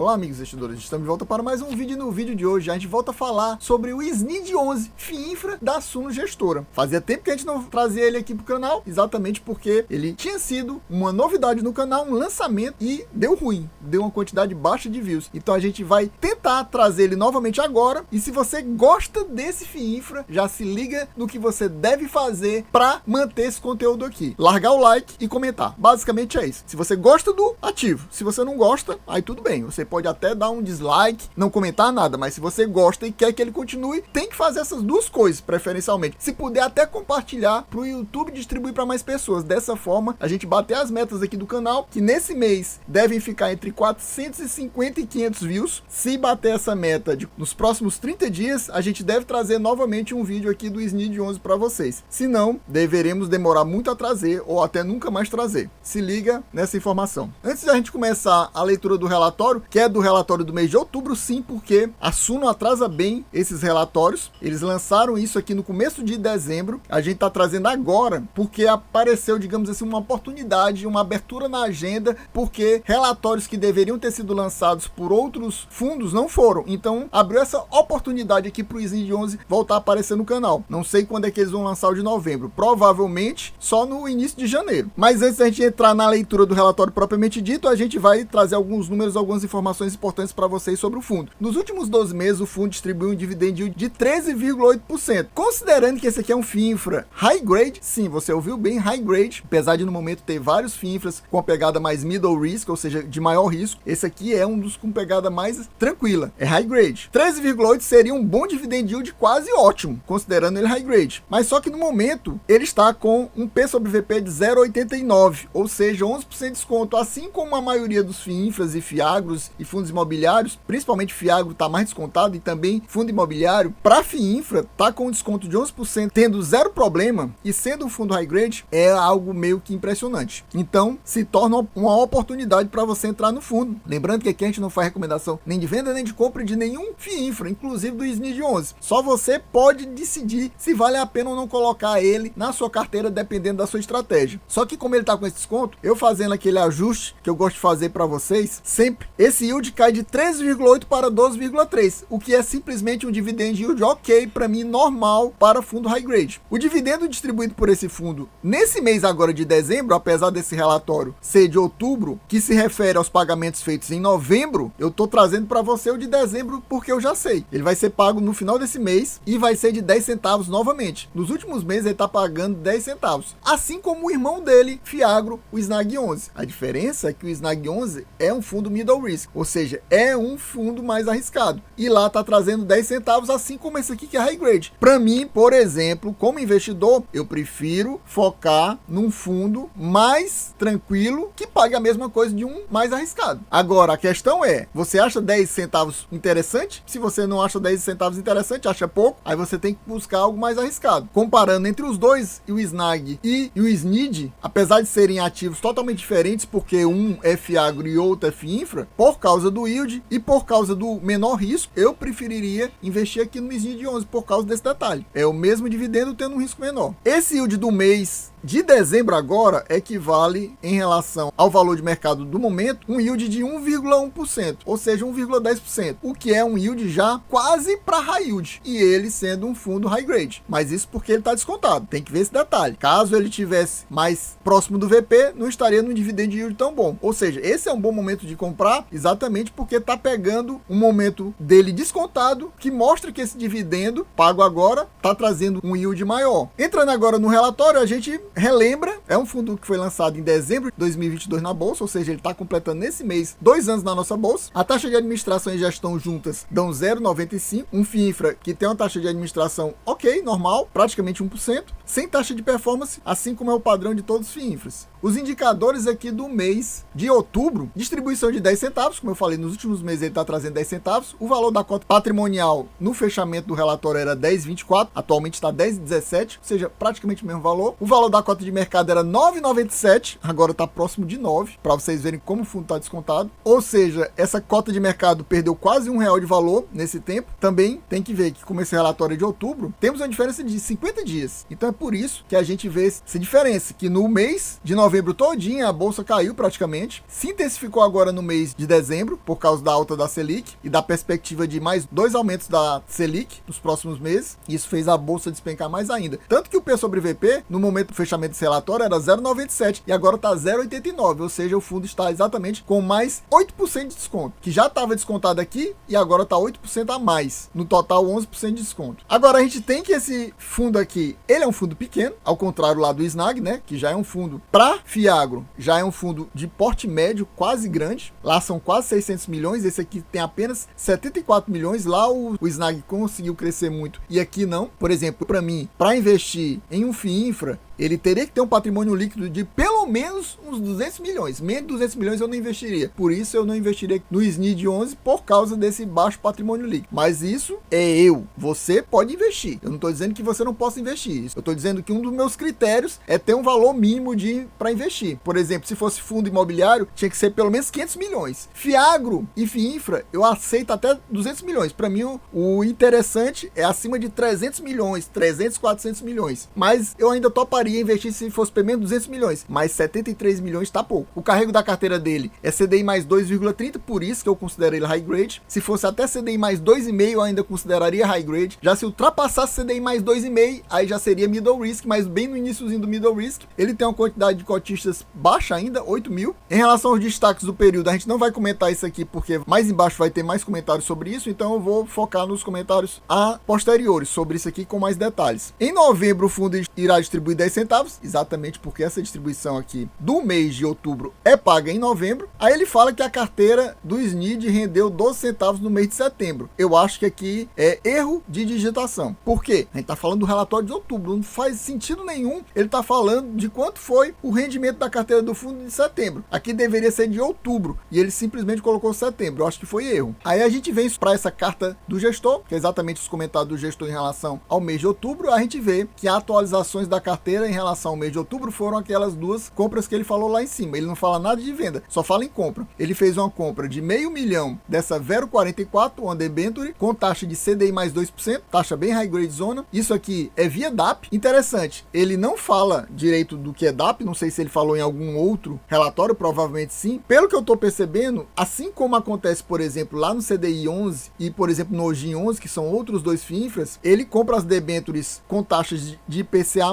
Olá amigos investidores, estamos de volta para mais um vídeo. No vídeo de hoje a gente volta a falar sobre o SNID 11 FII Infra da Suno Gestora. Fazia tempo que a gente não trazia ele aqui pro canal, exatamente porque ele tinha sido uma novidade no canal, um lançamento, e deu ruim, deu uma quantidade baixa de views. Então a gente vai tentar trazer ele novamente agora, e se você gosta desse FII Infra, já se liga no que você deve fazer para manter esse conteúdo aqui. Largar o like e comentar, basicamente é isso. Se você gosta do ativo, se você não gosta, aí tudo bem, você pode até dar um dislike, não comentar nada, mas se você gosta e quer que ele continue, tem que fazer essas duas coisas, preferencialmente. Se puder até compartilhar para o YouTube distribuir para mais pessoas. Dessa forma, a gente bater as metas aqui do canal, que nesse mês devem ficar entre 450 e 500 views. Se bater essa meta nos próximos 30 dias, a gente deve trazer novamente um vídeo aqui do SNID 11 para vocês. Se não, deveremos demorar muito a trazer ou até nunca mais trazer. Se liga nessa informação. Antes da gente começar a leitura do relatório, que é do relatório do mês de outubro, sim, porque a Suno atrasa bem esses relatórios. Eles lançaram isso aqui no começo de dezembro. A gente está trazendo agora porque apareceu, digamos assim, uma oportunidade, uma abertura na agenda, porque relatórios que deveriam ter sido lançados por outros fundos não foram. Então, abriu essa oportunidade aqui para o SNID 11 voltar a aparecer no canal. Não sei quando é que eles vão lançar o de novembro. Provavelmente só no início de janeiro. Mas antes da gente entrar na leitura do relatório propriamente dito, a gente vai trazer alguns números, algumas informações importantes para vocês sobre o fundo. Nos últimos 12 meses, o fundo distribuiu um dividend yield de 13,8%. Considerando que esse aqui é um FII Infra high grade, sim, você ouviu bem, high grade, apesar de no momento ter vários FII Infras com a pegada mais middle risk, ou seja, de maior risco, esse aqui é um dos com pegada mais tranquila, é high grade. 13,8 seria um bom dividend yield quase ótimo, considerando ele high grade. Mas só que no momento, ele está com um P sobre VP de 0,89, ou seja, 11% de desconto, assim como a maioria dos FII Infras e FIAGROS e fundos imobiliários, principalmente FIAGRO está mais descontado e também fundo imobiliário. Para FII Infra, tá com um desconto de 11%, tendo zero problema e sendo um fundo high grade, é algo meio que impressionante. Então, se torna uma oportunidade para você entrar no fundo. Lembrando que aqui a gente não faz recomendação nem de venda, nem de compra de nenhum FII Infra, inclusive do SNID 11. Só você pode decidir se vale a pena ou não colocar ele na sua carteira, dependendo da sua estratégia. Só que como ele tá com esse desconto, eu fazendo aquele ajuste que eu gosto de fazer para vocês, sempre, esse yield cai de 13,8 para 12,3, o que é simplesmente um dividend yield ok para mim, normal para fundo high grade. O dividendo distribuído por esse fundo nesse mês agora de dezembro, apesar desse relatório ser de outubro, que se refere aos pagamentos feitos em novembro, eu tô trazendo para você o de dezembro porque eu já sei. Ele vai ser pago no final desse mês e vai ser de 10 centavos novamente. Nos últimos meses ele tá pagando 10 centavos, assim como o irmão dele, FIAGRO, o SNAG 11. A diferença é que o SNAG 11 é um fundo middle risk, ou seja, é um fundo mais arriscado. E lá tá trazendo 10 centavos, assim como esse aqui que é high grade. Para mim, por exemplo, como investidor, eu prefiro focar num fundo mais tranquilo que pague a mesma coisa de um mais arriscado. Agora, a questão é, você acha 10 centavos interessante? Se você não acha 10 centavos interessante, acha pouco, aí você tem que buscar algo mais arriscado. Comparando entre os dois, o SNAG e o SNID, apesar de serem ativos totalmente diferentes, porque um é FIAGRO e outro é FII Infra, por causa do yield e por causa do menor risco, eu preferiria investir aqui no SNID 11 por causa desse detalhe. É o mesmo dividendo tendo um risco menor. Esse yield do mês de dezembro agora equivale, em relação ao valor de mercado do momento, um yield de 1,1%, ou seja, 1,10%, o que é um yield já quase para high yield, e ele sendo um fundo high grade. Mas isso porque ele está descontado, tem que ver esse detalhe. Caso ele tivesse mais próximo do VP, não estaria num dividend yield tão bom. Ou seja, esse é um bom momento de comprar, exatamente porque está pegando um momento dele descontado, que mostra que esse dividendo pago agora está trazendo um yield maior. Entrando agora no relatório, a gente relembra, é um fundo que foi lançado em dezembro de 2022 na bolsa, ou seja, ele está completando nesse mês 2 anos na nossa bolsa. A taxa de administração e gestão juntas dão 0,95, um FII Infra que tem uma taxa de administração ok, normal, praticamente 1%, sem taxa de performance, assim como é o padrão de todos os FII Infras. Os indicadores aqui do mês de outubro, distribuição de 10 centavos, como eu falei, nos últimos meses ele está trazendo 10 centavos, o valor da cota patrimonial no fechamento do relatório era 10,24, atualmente está 10,17, ou seja, praticamente o mesmo valor. O valor da cota de mercado era 9,97, agora está próximo de 9, para vocês verem como o fundo está descontado, ou seja, essa cota de mercado perdeu quase R$1 de valor nesse tempo. Também tem que ver que, como esse relatório é de outubro, temos uma diferença de 50 dias, então é por isso que a gente vê essa diferença, que no mês de novembro todinho a bolsa caiu praticamente, se intensificou agora no mês de dezembro, dezembro, por causa da alta da Selic e da perspectiva de mais 2 aumentos da Selic nos próximos meses. Isso fez a bolsa despencar mais ainda. Tanto que o P sobre VP, no momento do fechamento desse relatório, era 0,97 e agora está 0,89, ou seja, o fundo está exatamente com mais 8% de desconto, que já estava descontado aqui e agora está 8% a mais, no total 11% de desconto. Agora a gente tem que esse fundo aqui, ele é um fundo pequeno, ao contrário lá do Snag, né, que já é um fundo para Fiagro, já é um fundo de porte médio, quase grande, lá são quase 600 milhões, esse aqui tem apenas 74 milhões, lá o Snag conseguiu crescer muito e aqui não. Por exemplo, para mim, para investir em um FII Infra, ele teria que ter um patrimônio líquido de pelo menos uns 200 milhões. Menos de 200 milhões eu não investiria. Por isso eu não investiria no SNID 11 por causa desse baixo patrimônio líquido. Mas isso é eu. Você pode investir. Eu não estou dizendo que você não possa investir. Eu estou dizendo que um dos meus critérios é ter um valor mínimo para investir. Por exemplo, se fosse fundo imobiliário, tinha que ser pelo menos 500 milhões. Fiagro e FIINFRA, eu aceito até 200 milhões. Para mim, o interessante é acima de 300 milhões, 300, 400 milhões. Mas eu ainda toparia investir se fosse pelo menos 200 milhões, mas 73 milhões está pouco. O carrego da carteira dele é CDI mais 2,30, por isso que eu considero ele high grade. Se fosse até CDI mais 2,5, eu ainda consideraria high grade. Já se ultrapassasse CDI mais 2,5, aí já seria middle risk, mas bem no iniciozinho do middle risk. Ele tem uma quantidade de cotistas baixa ainda, 8 mil. Em relação aos destaques do período, a gente não vai comentar isso aqui, porque mais embaixo vai ter mais comentários sobre isso, então eu vou focar nos comentários a posteriores sobre isso aqui com mais detalhes. Em novembro, o fundo irá distribuir 10 centavos, exatamente porque essa distribuição aqui do mês de outubro é paga em novembro. Aí ele fala que a carteira do SNID rendeu 12 centavos no mês de setembro. Eu acho que aqui é erro de digitação. Por quê? A gente tá falando do relatório de outubro, não faz sentido nenhum ele tá falando de quanto foi o rendimento da carteira do fundo de setembro. Aqui deveria ser de outubro e ele simplesmente colocou setembro. Eu acho que foi erro. Aí a gente vem para essa carta do gestor, que é exatamente os comentários do gestor em relação ao mês de outubro. A gente vê que as atualizações da carteira em relação ao mês de outubro foram aquelas duas compras que ele falou lá em cima. Ele não fala nada de venda, só fala em compra. Ele fez uma compra de $500 mil dessa 0,44, uma debenture, com taxa de CDI mais 2%, taxa bem high grade zona. Isso aqui é via DAP. Interessante, ele não fala direito do que é DAP, não sei se ele falou em algum outro relatório, provavelmente sim. Pelo que eu tô percebendo, assim como acontece, por exemplo, lá no CDI 11 e, por exemplo, no OGIN 11, que são outros dois FIINFRAs, ele compra as debentures com taxas de IPCA+,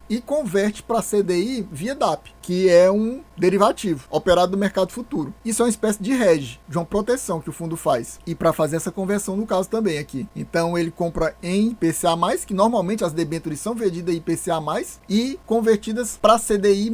e converte para CDI via DAP, que é um derivativo operado no mercado futuro. Isso é uma espécie de hedge, de uma proteção que o fundo faz. E para fazer essa conversão, no caso também aqui. Então ele compra em IPCA+, que normalmente as debêntures são vendidas em IPCA+, e convertidas para CDI+,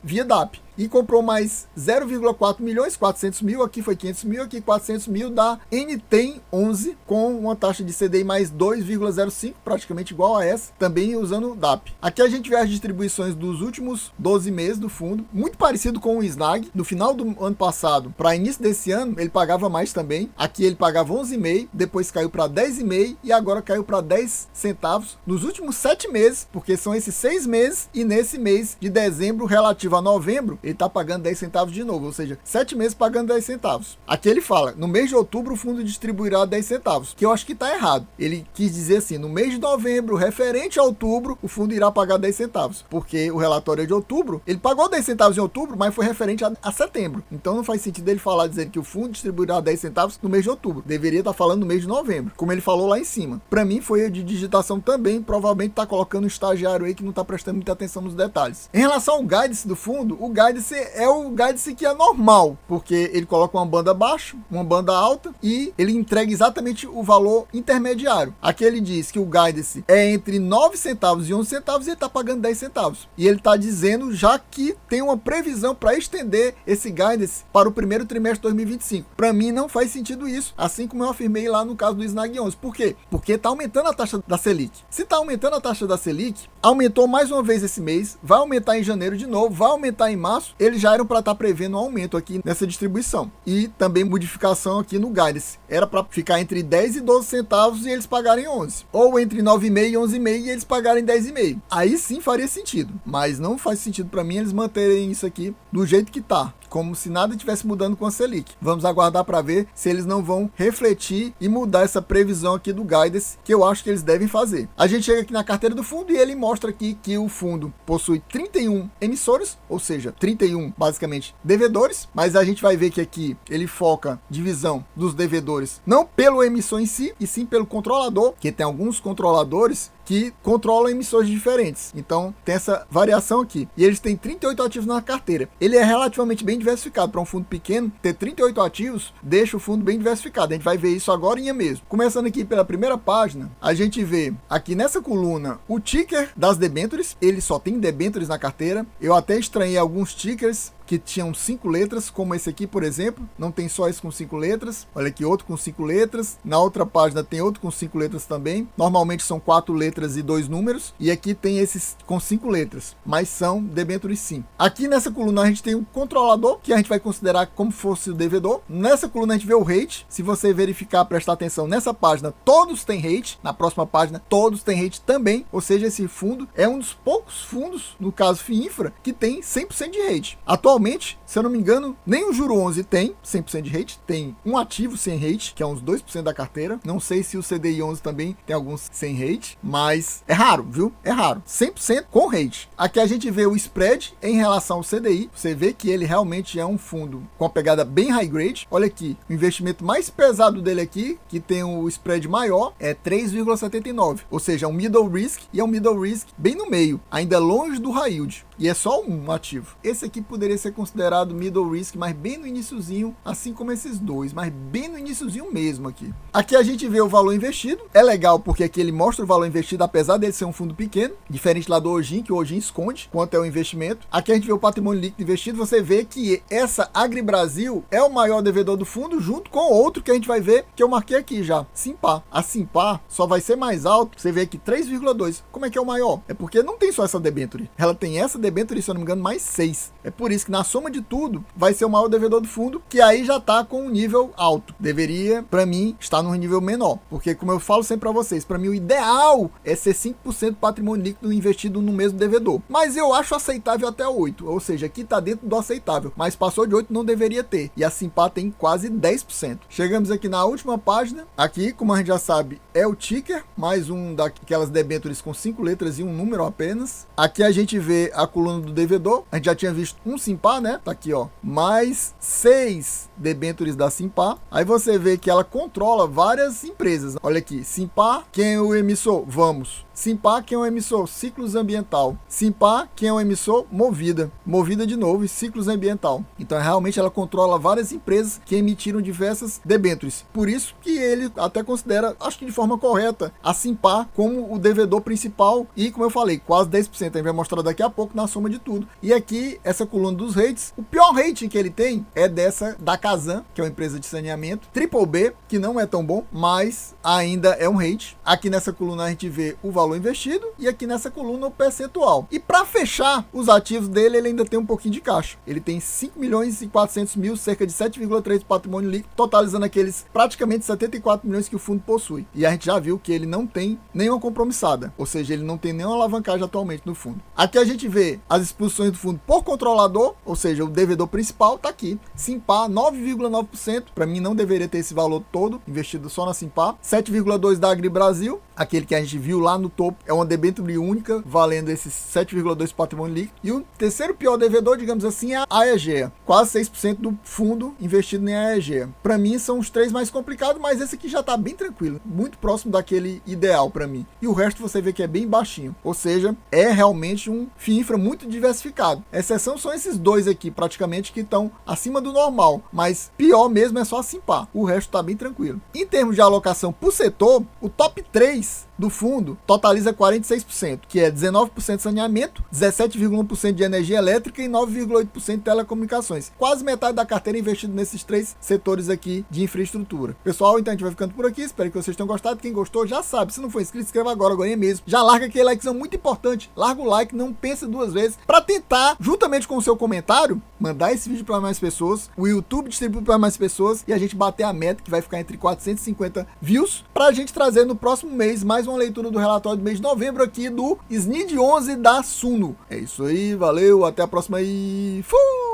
via DAP. E comprou mais 0,4 milhões, 400 mil, aqui foi 500 mil, aqui 400 mil da NTEM 11, com uma taxa de CDI mais 2,05, praticamente igual a essa, também usando o DAP. Aqui a gente vê as distribuições dos últimos 12 meses do fundo, muito parecido com o Snag. No final do ano passado, para início desse ano, ele pagava mais também. Aqui ele pagava 11,5, depois caiu para 10,5 e agora caiu para 10 centavos nos últimos 7 meses, porque são esses 6 meses, e nesse mês de dezembro relativo a novembro, ele está pagando 10 centavos de novo, ou seja, 7 meses pagando 10 centavos. Aqui ele fala, no mês de outubro o fundo distribuirá 10 centavos, que eu acho que está errado. Ele quis dizer assim, no mês de novembro, referente a outubro, o fundo irá pagar 10 centavos, porque o relatório é de outubro, ele pagou 10 centavos em outubro, mas foi referente a setembro. Então não faz sentido ele falar, dizendo que o fundo distribuirá 10 centavos no mês de outubro. Deveria estar falando no mês de novembro, como ele falou lá em cima. Para mim foi de digitação também, provavelmente está colocando um estagiário aí que não está prestando muita atenção nos detalhes. Em relação ao guidance do fundo, o guidance é o guidance que é normal, porque ele coloca uma banda baixa, uma banda alta e ele entrega exatamente o valor intermediário. Aqui ele diz que o guidance é entre 9 centavos e 11 centavos e ele está pagando 10 centavos. E ele está dizendo já que tem uma previsão para estender esse guidance para o primeiro trimestre de 2025. Para mim não faz sentido isso, assim como eu afirmei lá no caso do Snag 11. Por quê? Porque está aumentando a taxa da Selic. Se está aumentando a taxa da Selic, aumentou mais uma vez esse mês, vai aumentar em janeiro de novo, vai aumentar em março, eles já eram para estar prevendo um aumento aqui nessa distribuição. E também modificação aqui no guidance. Era para ficar entre 10 e 12 centavos e eles pagarem 11. Ou entre 9,5 e 11,5 e eles pagarem 10,5. Aí sim faria sentido. Mas não faz sentido para mim eles manterem isso aqui do jeito que tá, como se nada estivesse mudando com a Selic. Vamos aguardar para ver se eles não vão refletir e mudar essa previsão aqui do guidance, que eu acho que eles devem fazer. A gente chega aqui na carteira do fundo e ele mostra aqui que o fundo possui 31 emissores, ou seja, 31 basicamente devedores, mas a gente vai ver que aqui ele foca divisão dos devedores não pelo emissor em si, e sim pelo controlador, que tem alguns controladores que controlam emissões diferentes. Então tem essa variação aqui. E eles têm 38 ativos na carteira. Ele é relativamente bem diversificado. Para um fundo pequeno, ter 38 ativos deixa o fundo bem diversificado. A gente vai ver isso agora mesmo. Começando aqui pela primeira página, a gente vê aqui nessa coluna o ticker das debêntures. Ele só tem debêntures na carteira. Eu até estranhei alguns tickers que tinham 5 letras, como esse aqui, por exemplo. Não tem só esse com 5 letras. Olha aqui, outro com 5 letras. Na outra página tem outro com 5 letras também. Normalmente são 4 letras e 2 números. E aqui tem esses com 5 letras. Mas são debêntures sim. Aqui nessa coluna a gente tem um controlador, que a gente vai considerar como fosse o devedor. Nessa coluna a gente vê o rate. Se você verificar, prestar atenção, nessa página todos têm rate. Na próxima página todos têm rate também. Ou seja, esse fundo é um dos poucos fundos, no caso FIINFRA, que tem 100% de rate. Atualmente, se eu não me engano, nem o Juro 11 tem 100% de rate, tem um ativo sem rate, que é uns 2% da carteira. Não sei se o CDI 11 também tem alguns sem rate, mas é raro, viu? É raro. 100% com rate. Aqui a gente vê o spread em relação ao CDI. Você vê que ele realmente é um fundo com uma pegada bem high grade. Olha aqui, o investimento mais pesado dele aqui, que tem o spread maior, é 3,79. Ou seja, um middle risk, e é um middle risk bem no meio, ainda longe do high yield. E é só um ativo. Esse aqui poderia ser considerado middle risk, mas bem no iniciozinho, assim como esses dois, mas bem no iniciozinho mesmo aqui. Aqui a gente vê o valor investido. É legal porque aqui ele mostra o valor investido, apesar dele ser um fundo pequeno, diferente lá do Ogin, que o Ogin esconde quanto é o investimento. Aqui a gente vê o patrimônio líquido investido. Você vê que essa AgriBrasil é o maior devedor do fundo, junto com outro que a gente vai ver, que eu marquei aqui já, Simpar. A Simpar só vai ser mais alto, você vê aqui 3,2. Como é que é o maior? É porque não tem só essa debenture. Ela tem essa debenture, se eu não me engano, mais 6. É por isso que na soma de tudo, vai ser o maior devedor do fundo, que aí já tá com um nível alto. Deveria, para mim, estar num nível menor. Porque, como eu falo sempre para vocês, para mim o ideal é ser 5% patrimônio líquido investido no mesmo devedor. Mas eu acho aceitável até 8. Ou seja, aqui tá dentro do aceitável. Mas passou de 8 não deveria ter. E a Simpar tem quase 10%. Chegamos aqui na última página. Aqui, como a gente já sabe, é o ticker. Mais um daquelas debêntures com 5 letras e um número apenas. Aqui a gente vê a coluna do devedor. A gente já tinha visto um Simpar, né? Tá aqui, ó. Mais 6 debêntures da Simpar. Aí você vê que ela controla várias empresas. Olha aqui, Simpar, quem é o emissor? Vamos. Simpar, quem é o emissor? Ciclos Ambiental. Simpar, quem é o emissor? Movida. Movida de novo e Ciclos Ambiental. Então, realmente, ela controla várias empresas que emitiram diversas debêntures. Por isso que ele até considera, acho que de forma correta, a Simpar como o devedor principal e, como eu falei, quase 10%. A gente vai mostrar daqui a pouco na soma de tudo. E aqui, essa coluna dos rates, o pior rating que ele tem é dessa da Kazan, que é uma empresa de saneamento. Triple B, que não é tão bom, mas ainda é um rate. Aqui nessa coluna a gente vê o valor investido e aqui nessa coluna o percentual. E para fechar os ativos dele, ele ainda tem um pouquinho de caixa. Ele tem 5 milhões e 400 mil, cerca de 7,3 de patrimônio líquido, totalizando aqueles praticamente 74 milhões que o fundo possui. E a gente já viu que ele não tem nenhuma compromissada, ou seja, ele não tem nenhuma alavancagem atualmente no fundo. Aqui a gente vê as exposições do fundo por controlador, ou seja, o devedor principal tá aqui. Simpar 9,9%, para mim não deveria ter esse valor todo investido só na Simpar. 7,2 da AgriBrasil, aquele que a gente viu lá no topo, é uma debênture única, valendo esses 7,2 patrimônio líquido. E o terceiro pior devedor, digamos assim, é a Aegea. Quase 6% do fundo investido em Aegea. Para mim, são os três mais complicados, mas esse aqui já tá bem tranquilo. Muito próximo daquele ideal para mim. E o resto você vê que é bem baixinho. Ou seja, é realmente um FIINFRA muito diversificado. A exceção são esses dois aqui, praticamente, que estão acima do normal. Mas pior mesmo é só a Simpar. O resto tá bem tranquilo. Em termos de alocação por setor, o top 3 do fundo totaliza 46%, que é 19% de saneamento, 17,1% de energia elétrica e 9,8% de telecomunicações. Quase metade da carteira investida nesses três setores aqui de infraestrutura. Pessoal, então a gente vai ficando por aqui. Espero que vocês tenham gostado. Quem gostou já sabe. Se não for inscrito, inscreva agora mesmo. Já larga aquele likezão muito importante. Larga o like, não pense duas vezes, para tentar, juntamente com o seu comentário, mandar esse vídeo para mais pessoas, o YouTube distribui para mais pessoas e a gente bater a meta que vai ficar entre 450 views, para a gente trazer no próximo mês mais uma leitura do relatório do mês de novembro aqui do SNID 11 da Suno. É isso aí, valeu, até a próxima e fui!